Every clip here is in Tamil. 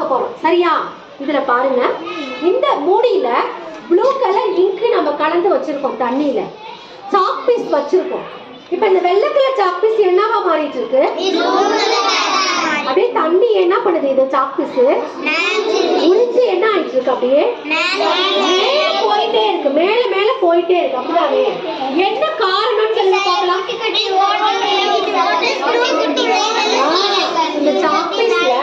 பார்க்க போறோம். சரியா? இதுல பாருங்க, இந்த மூடியில ப்ளூ கலர் இங்க் நம்ம கலந்து வச்சிருக்கோம். தண்ணியில சாக் பீஸ் வச்சிருக்கோம். இப்போ இந்த வெள்ளை கலர் சாக் பீஸ் என்னவா மாறிட்டு இருக்கு? அப்படியே தண்ணி என்ன பண்ணுது? இது சாக் பீஸ் உறிஞ்சி என்ன ஆயிட்டு இருக்கு? அப்படியே மேல போயிட்டே இருக்கு, மேல மேல போயிட்டே இருக்கு. அப்படிதானே? என்ன காரணம் சொல்லுங்க பார்க்கலாம். இந்த சாக் பீஸ்ல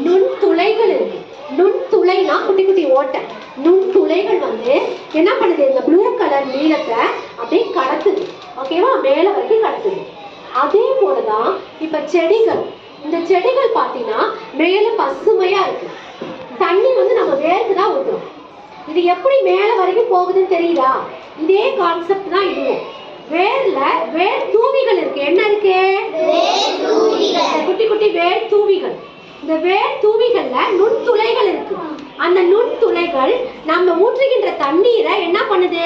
நுண்துளைகள் இருக்கு. நுண்துளைனா குட்டி குட்டி ஓட்டை. நுண்துளைகள் வந்து என்ன பண்ணுது? இந்த ப்ளூ கலர் நீலத்தை அப்படியே கடத்துது. ஓகேவா? மேல வரைக்கும் கடத்துது. அதே போலதான் இப்ப செடிகள். இந்த செடிகள் பாத்தீங்கன்னா மேல பசுமையா இருக்கு. தண்ணி வந்து நம்ம வேருக்கு தான் ஊத்துறோம். இது எப்படி மேல வரைக்கும் போகுதுன்னு தெரியுதா? இதே கான்செப்ட் தான் இதுவும். வேர்ல வேர் தூவிகள் இருக்கு. என்ன இருக்கு? குட்டி குட்டி வேர் தூவிகள். இந்த வேர் தூவிகள்ல நுண்துளைகள் இருக்கு. அந்த நுண்துளைகள் நம்ம ஊற்றுகின்ற தண்ணீரை என்ன பண்ணுது?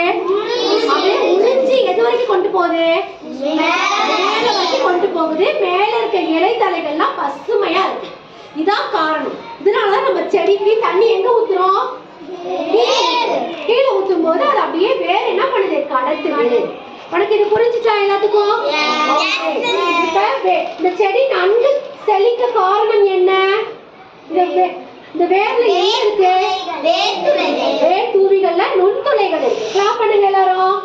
அப்படியே உறிஞ்சி எது வரைக்கும் கொண்டு போகுது? மேல வரைக்கும் கொண்டு போகுது. மேல இருக்க இலை தலைகள்லாம் பசுமையா இருக்கு. இதான் காரணம். இதனாலதான் நம்ம செடிக்கு தண்ணி எங்க ஊத்துறோம்? கீழே ஊத்தும் போது அது அப்படியே வேற என்ன பண்ணுது? கடத்துது. உனக்கு இது புரிஞ்சுச்சா எல்லாத்துக்கும்? இந்த செடி நன்கு செழிக்க காரணம் என்ன? இந்த வேர்ல என்ன இருக்கு? வேர் தூவிகள்ல நுண்துளைகள் இருக்கு. கிளாப் பண்ணுங்க எல்லாரும்.